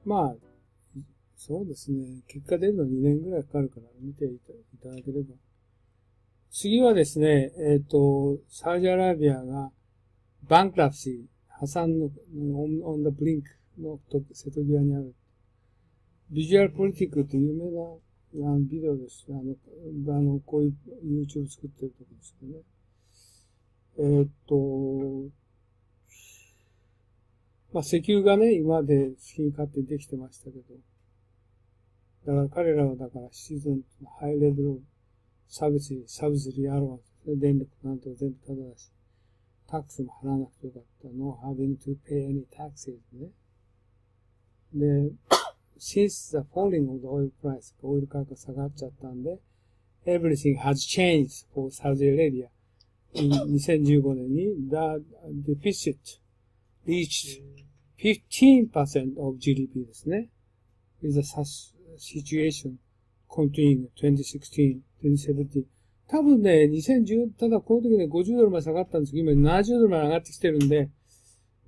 まあ、そうですね。結果出るの2年ぐらいかかるから見ていただければ。次はですね、サウジアラビアがバンクラプシー、破産のon the brink の瀬戸際にある。ビジュアルポリティックという有名なビデオです。こういう YouTube 作ってるところですけどね。まあ、石油がね、今まで好きに勝手にできてましたけど、だから彼らはシーズンのハイレベルサブシディあるわけですね。電力なんとか全部タダだし、タックスも払わなくてよかった。No having to pay any taxes ね。で、since the falling of the oil price、オイル価格が下がっちゃったんで、everything has changed for Saudi Arabia. In 2015年に the deficit reached 15% of GDP ですね。is a situation continuing 2016, 2017. 多分ね、2010、ただこの時ね、50ドルまで下がったんですけど、今70ドルまで上がってきてるんで、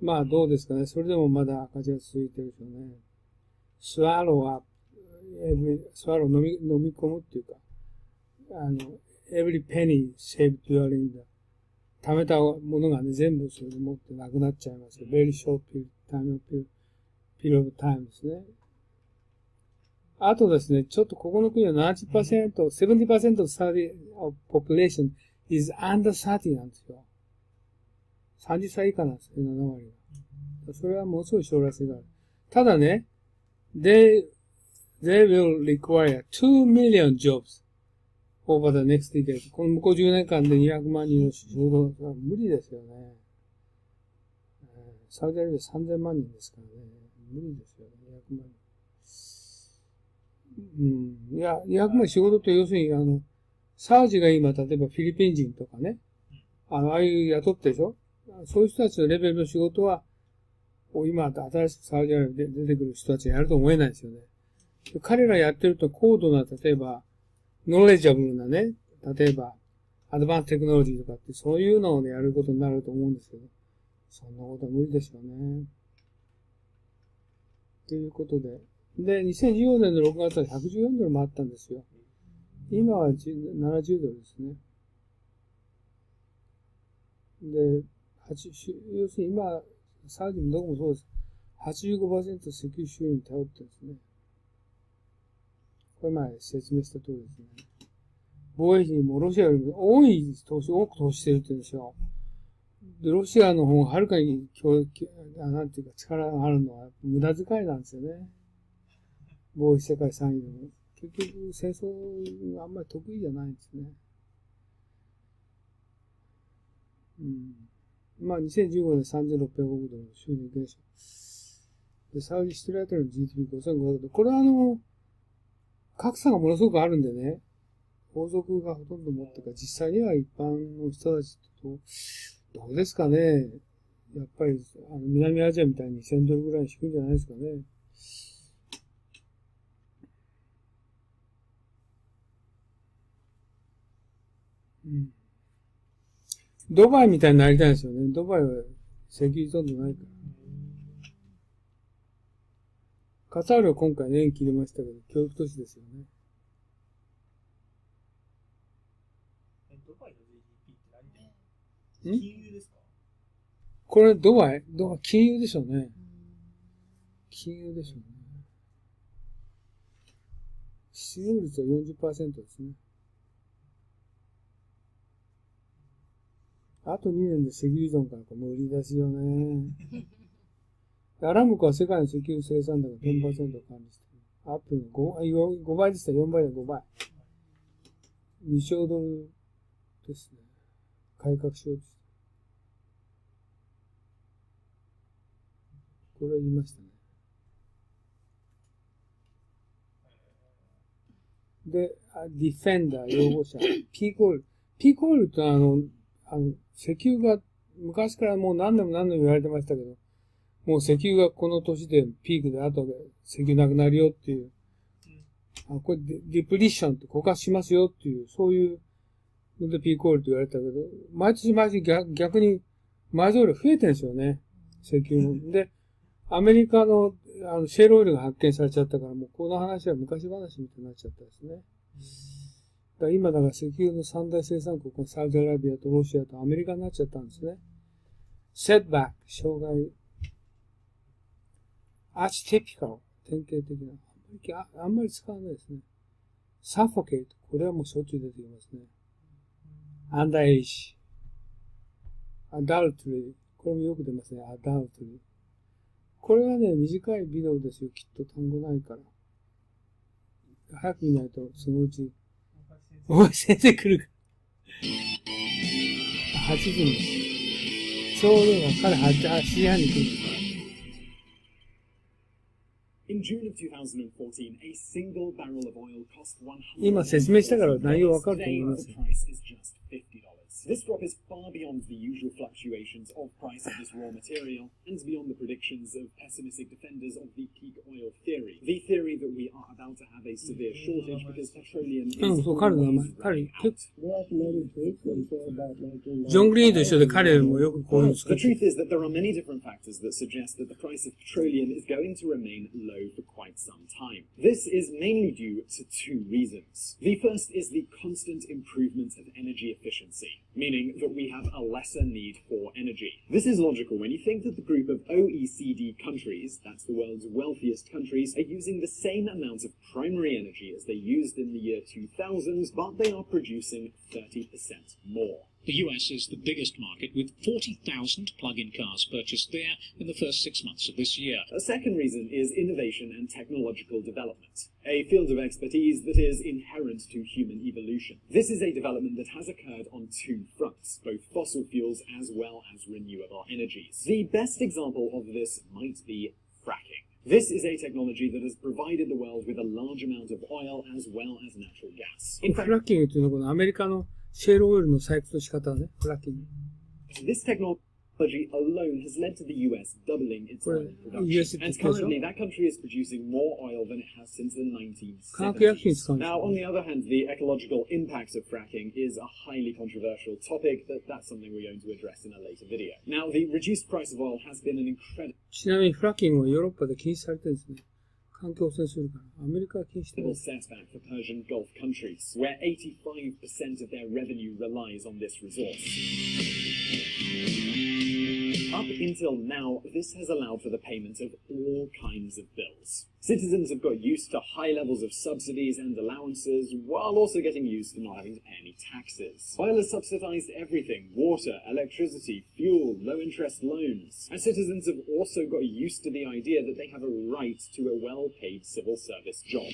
まあどうですかね。それでもまだ赤字が続いてるでしょうね。スワローは、スワロー飲み込むっていうか、every penny saved during the 貯めたものがね、全部それで持ってなくなっちゃいますよ。very short period of time ですね。あとですね、ちょっとここの国は 70% of Saudi population is under 30なんですよ。30歳以下なんですね、7割が。それはものすごい将来性がある。ただね、they will require 2 million jobs over the next decade. この向こう10年間で200万人の仕事が無理ですよね。サウジアラビア3000万人ですからね。無理ですよね、200万人。いや、200万仕事って要するに、サウジが今、例えばフィリピン人とかね、ああいう雇ってでしょ？そういう人たちのレベルの仕事は、今、新しくサウジアラビアで出てくる人たちがやると思えないですよね。彼らやってると高度な、例えば、ノレジャブルなね、例えば、アドバンステクノロジーとかって、そういうのをやることになると思うんですけど、そんなことは無理ですよね。ということで、で、2014年の6月は114ドルもあったんですよ。今は70ドルですね。で、要するに今、サウジもどこもそうです。85% 石油収入に頼ってるんですね。これ前説明した通りですね。防衛費にもロシアよりも多く投資してるって言うんですよ。で、ロシアの方がはるかになんていうか力があるのは無駄遣いなんですよね。貿易世界3位でも。結局戦争があんまり得意じゃないんですね。まあ2015年3600億ドルの収入減少。で、サウジシティライトの GDP5500 ドル。これは格差がものすごくあるんでね。王族がほとんど持ってるから、実際には一般の人たちと、どうですかね。やっぱり、南アジアみたいに2000ドルぐらい低いんじゃないですかね。ドバイみたいになりたいんですよね。ドバイは石油依存度ないから。カタールは今回年切りましたけど、教育都市ですよね。ドバイの GDP って何で？金融ですか？これドバイ金融でしょうね。金融でしょうね。失業率は 40% ですね。あと2年で石油依存から無理ですよね。アラムコは世界の石油生産高 10% を管理している。アップルの 5倍でした。4倍で5倍。2兆ドルですね。改革しようとして。これは言いましたね。で、ディフェンダー、擁護者、ピークオイル。ピークオイルって石油が昔からもう何年も言われてましたけど、もう石油がこの年でピークで後で石油なくなるよっていう、これディプリッションって枯渇しますよっていう、そういうのでピークオイルと言われたけど、毎年逆に埋蔵量増えてるんですよね。石油の。で、アメリカのシェールオイルが発見されちゃったから、もうこの話は昔話みたいになっちゃったですね。今だから石油の三大生産国のサウジアラビアとロシアとアメリカになっちゃったんですね。セットバック、障害。アーチテピカル、典型的な。あんまり使わないですね。サフォケイト、これはもうしょっちゅう出てきますね。アンダーエイジ。アダルトリー、これもよく出ますね。アダルトリー。これはね、短いビデオですよ。きっと単語ないから。早く見ないと、そのうち。おい、先生来るか。8分です。ちょうど彼8時半に来る。今説明したから内容わかると思います。This drop is far beyond the usual fluctuations of price of this raw material and beyond the predictions of pessimistic defenders of the peak oil theory. The theory that we are about to have a severe shortage because petroleum is always running out. ジョン・グリーンと一緒で彼もよくこういうの作 The ってる。 truth is that there are many different factors that suggest that the price of petroleum is going to remain low for quite some time. This is mainly due to two reasons. The first is the constant improvement of energy efficiency, meaning that we have a lesser need for energy. This is logical when you think that the group of OECD countries, that's the world's wealthiest countries, are using the same amount of primary energy as they used in the year 2000, but they are producing 30% more. The US is the biggest market, with 40,000 plug-in cars purchased there in the first 6 months of this year. A second reason is innovation and technological development, a field of expertise that is inherent to human evolution. This is a development that has occurred on two fronts, both fossil fuels as well as renewable energies. The best example of this might be fracking. This is a technology that has provided the world with a large amount of oil as well as natural gas. In フ fact, ラッキングというのはこのアメリカのシェールオイルの採掘の仕方ね。フラッキング。 this technology alone has led to the US doubling its oil US production. And currently, that country is producing more oil than it has since the 化学薬品 1970s. 使うんです Now, on the other hand, the ecological impacts of fracking is a highly controversial topic, that's something we're going to address in a later video. Now, the reduced price of oil has been an incredible ちなみにフラッキングはヨーロッパで禁止されてるんですね。環境汚染するから。アメリカは禁止してない。 setback for Persian Gulf countries, where 85% of their revenue relies on this resource. Up until now, this has allowed for the payment of all kinds of bills. Citizens have got used to high levels of subsidies and allowances, while also getting used to not having to pay any taxes. Oil has subsidized everything: water, electricity, fuel, low-interest loans. And citizens have also got used to the idea that they have a right to a well-paid civil service job.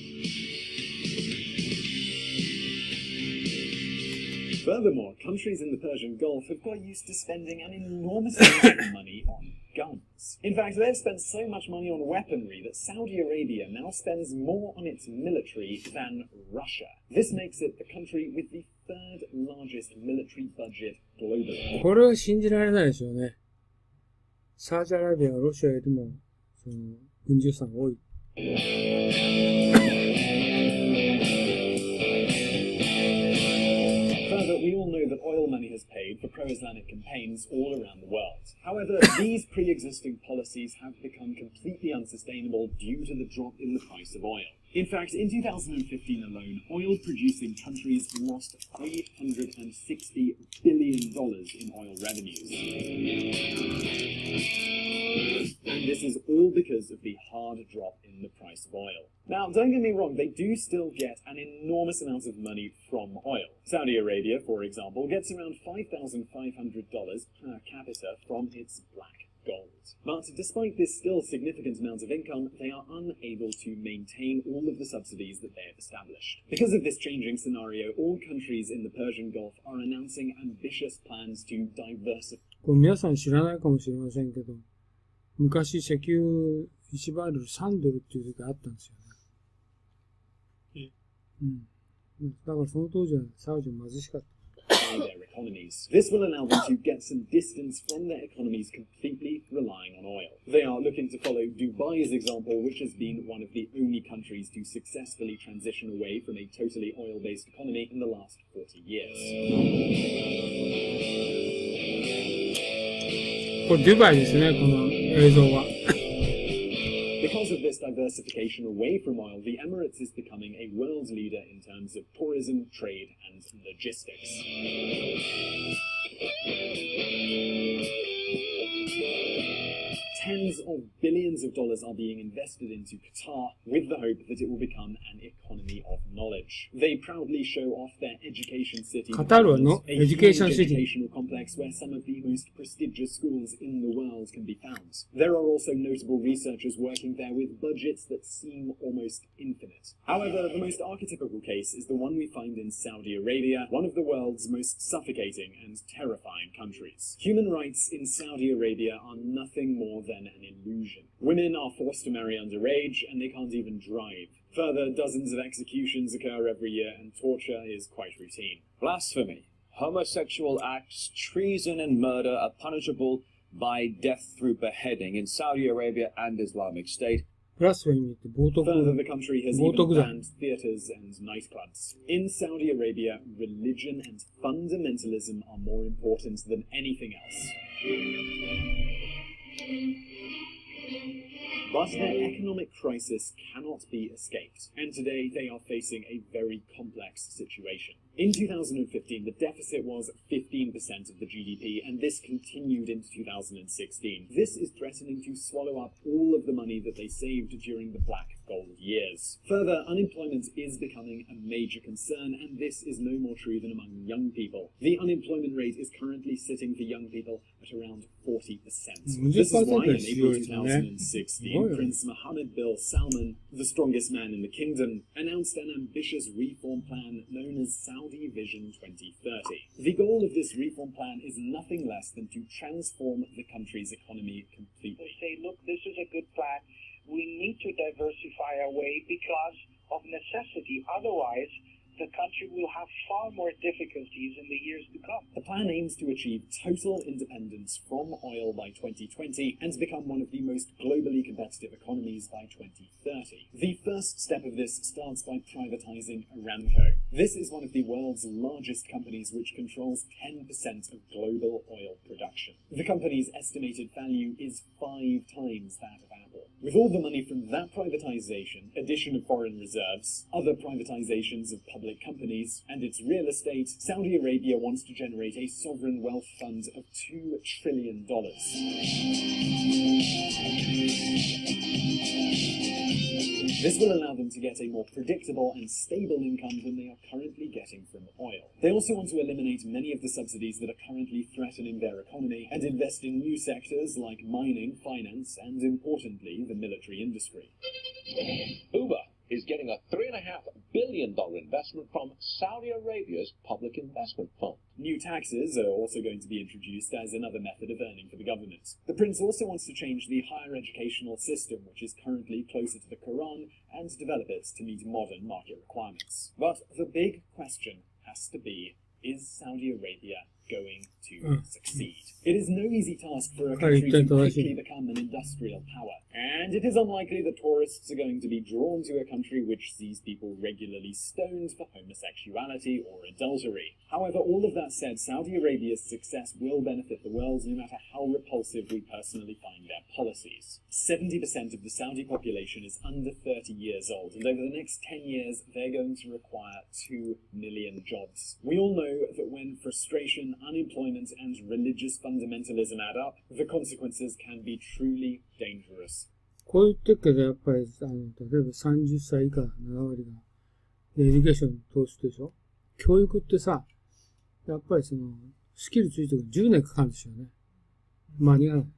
Furthermore, countries in the Persian Gulf have got used to spending an enormous amount of money on guns. In fact, they've spent so much money on weaponry that Saudi Arabia now spends more on its military than Russia. This makes it the country with the third largest military budget globally. これは信じられないでしょうね。サウジアラビアはロシアよりも、軍事予算が多い。We all know that oil money has paid for pro-Islamic campaigns all around the world. However, these pre-existing policies have become completely unsustainable due to the drop in the price of oil. In fact, in 2015 alone, oil-producing countries lost $360 billion in oil revenues. And this is all because of the hard drop in the price of oil. Now, don't get me wrong, they do still get an enormous amount of money from oil. Saudi Arabia, for example, gets around $5,500 per capita from its black gold. But despite this still significant amount of income, they are unable to maintain all of the subsidies that they have established. Because of this changing scenario, all countries in the Persian Gulf are announcing ambitious plans to diversify. これ皆さん知らないかもしれませんけど、昔石油1バレル3ドルっていう時あったんですよね。うん。だからその当時はサウジは貧しかった。Their economies. This will allow them to get some distance from their economies completely relying on oil. They are looking to follow Dubai's example, which has been one of the only countries to successfully transition away from a totally oil-based economy in the last 40 years. これデュバイですね、この映像は。Because Because of this diversification away from oil, the Emirates is becoming a world leader in terms of tourism, trade, and logistics. Tens of billions of dollars are being invested into Qatar with the hope that it will become an economy of knowledge. They proudly show off their education city, カタールはの a education huge city educational complex where some of the most prestigious schools in the world can be found. There are also notable researchers working there with budgets that seem almost infinite. However, the most archetypical case is the one we find in Saudi Arabia, one of the world's most suffocating and terrifying countries. Human rights in Saudi Arabia are nothing more than an illusion. Women are forced to marry underage and they can't even drive. Further, dozens of executions occur every year and torture is quite routine. Blasphemy, homosexual acts, treason and murder are punishable by death through beheading in Saudi Arabia and Islamic State. プラスフェミって冒 Further, 涜 the country has 冒 even 涜罪 banned theatres and nightclubs. In Saudi Arabia, religion and fundamentalism are more important than anything else. But their economic crisis cannot be escaped, and today they are facing a very complex situation. In 2015, the deficit was 15% of the GDP, and this continued into 2016. This is threatening to swallow up all of the money that they saved during the black gold years. Further, unemployment is becoming a major concern, and this is no more true than among young people. The unemployment rate is currently sitting for young people at around 40%. This is why in April 2016, Prince Mohammed bin Salman, the strongest man in the kingdom, announced an ambitious reform plan known as Saudi Vision 2030. The goal of this reform plan is nothing less than to transform the country's economy completely. They say, look, this is a good plan. We need to diversify our way because of necessity. Otherwise, the country will have far more difficulties in the years to come. The plan aims to achieve total independence from oil by 2020 and to become one of the most globally competitive economies by 2030. The first step of this starts by privatizing Aramco. This is one of the world's largest companies which controls 10% of global oil production. The company's estimated value is 5 times that of Apple. With all the money from that privatization, addition of foreign reserves, other privatizations of public companies, and its real estate, Saudi Arabia wants to generate a sovereign wealth fund of $2 trillion. This will allow them to get a more predictable and stable income than they are currently getting from oil. They also want to eliminate many of the subsidies that are currently threatening their economy and invest in new sectors like mining, finance, and importantly, the military industry. Uber is getting a $3.5 billion investment from Saudi Arabia's Public Investment Fund. New taxes are also going to be introduced as another method of earning for the government. The prince also wants to change the higher educational system, which is currently closer to the Quran, and develop it to meet modern market requirements. But the big question has to be, is Saudi Arabia going to succeed? It is no easy task for a country to quickly become an industrial power, and it is unlikely that tourists are going to be drawn to a country which sees people regularly stoned for homosexuality or adultery. However, all of that said, Saudi Arabia's success will benefit the world no matter how repulsive we personally find their policies. 70% of the Saudi population is under 30 years old, and over the next 10 years, they're going to require 2 million jobs. We all know that when frustration, unemployment, and religious fundamentalism add up, the consequences can be truly dangerous. こう言ってるけど、やっぱり、例えば30歳以下7割が、エデュケーションに投資でしょ。教育ってさ、やっぱりスキルついてくる10年かかるんですよね。間に合わない。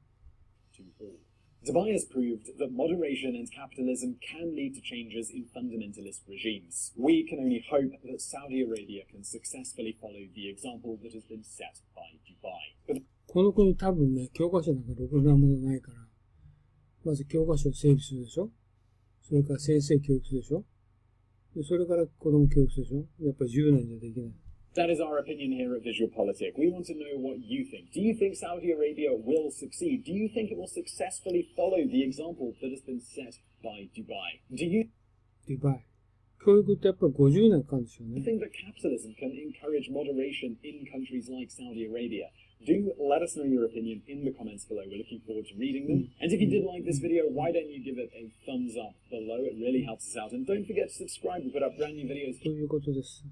Dubai has proved that moderation and capitalism can lead to changes in fundamentalist regimes. We can only hope that Saudi Arabia can successfully follow the example that has been set by Dubai. この国多分ね、教科書なんかろくなものないから、まず教科書を整備するでしょ。それから先生教育するでしょ。でそれから子供教育するでしょ。やっぱり10年じゃできない。That is our opinion here at Visual Politic. We want to know what you think. Do you think Saudi Arabia will succeed? Do you think it will successfully follow the example that has been set by Dubai? Do you Dubai. 教育ってやっぱり50年かかるんですよね。think that capitalism can encourage moderation in countries like Saudi Arabia? Do let us know your opinion in the comments below. We're looking forward to reading them. And if you did like this video, why don't you give it a thumbs up below? It really helps us out. And don't forget to subscribe. We put up brand new videos. ということです。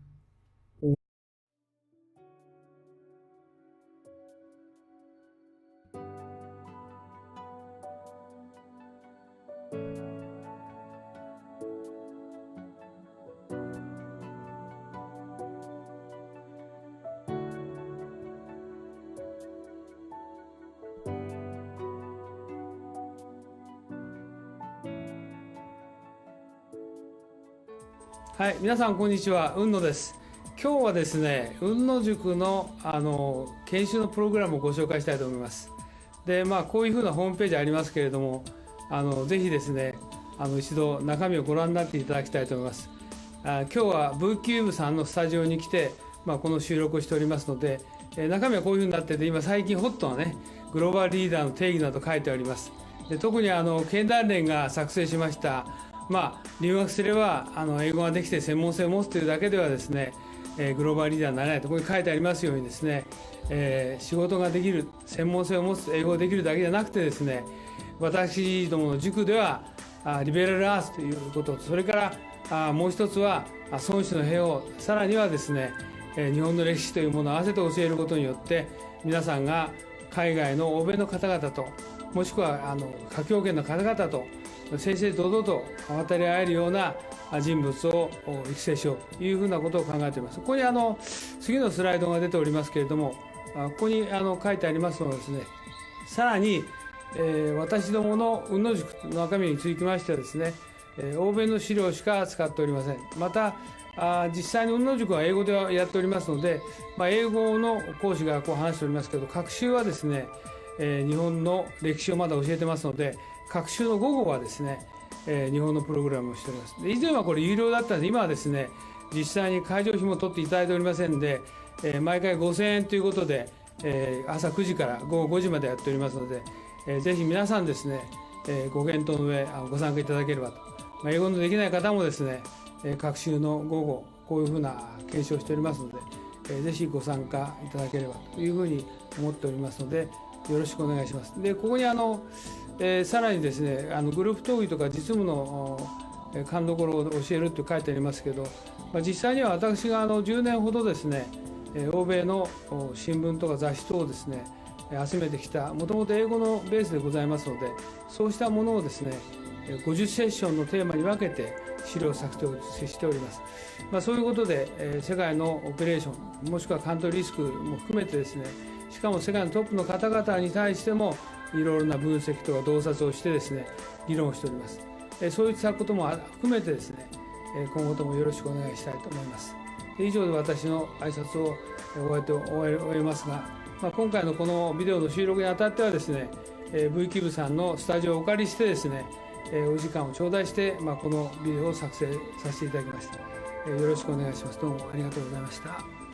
はい、皆さんこんにちは、雲野です。今日はですね、雲野塾の研修のプログラムをご紹介したいと思います。で、こういうふうなホームページありますけれども、ぜひですね、一度中身をご覧になっていただきたいと思います。今日はブーキューブさんのスタジオに来て、この収録をしておりますので、中身はこういうふうになってて、今最近ホットなね、グローバルリーダーの定義など書いてあります。で、特に経団連が作成しました留学すれば英語ができて専門性を持つというだけではですね、グローバルリーダーになれないとここに書いてありますようにですね、仕事ができる、専門性を持つ、英語ができるだけじゃなくてですね、私どもの塾ではリベラルアースということ、それからもう一つは孫子の平和、さらにはですね、日本の歴史というものを合わせて教えることによって皆さんが海外の欧米の方々と、もしくは華僑圏の方々と正々堂々と渡り合えるような人物を育成しようというふうなことを考えています。ここに次のスライドが出ておりますけれども、ここに書いてありますのはですね、さらに、私どもの雲野塾の中身につきましてはですね、欧米の資料しか使っておりません。また実際に雲野塾は英語でやっておりますので、英語の講師がこう話しておりますけど、学習はですね、日本の歴史をまだ教えてますので、学習の午後はですね、日本のプログラムをしております。で、以前はこれ有料だったので、今はですね、実際に会場費も取っていただいておりませんで、毎回5000円ということで、朝9時から午後5時までやっておりますので、ぜひ皆さんですね、ご検討の上ご参加いただければと。英語のできない方もですね、学習の午後こういうふうな研修をしておりますので、ぜひご参加いただければというふうに思っておりますので、よろしくお願いします。で、ここにさらにですね、グループ討議とか実務の勘どころを教えるって書いてありますけど、実際には私が10年ほどですね、欧米の新聞とか雑誌等をですね、集めてきた、もともと英語のベースでございますので、そうしたものをですね、50セッションのテーマに分けて資料作成をしております。そういうことで、世界のオペレーション、もしくはカントリーリスクも含めてですね、しかも世界のトップの方々に対してもいろいろな分析とか洞察をしてですね、議論をしております。そういったことも含めてですね、今後ともよろしくお願いしたいと思います。以上で私の挨拶を終えますが、今回のこのビデオの収録にあたってはですね、V キューブさんのスタジオをお借りしてですね、お時間を頂戴して、このビデオを作成させていただきました。よろしくお願いします。どうもありがとうございました。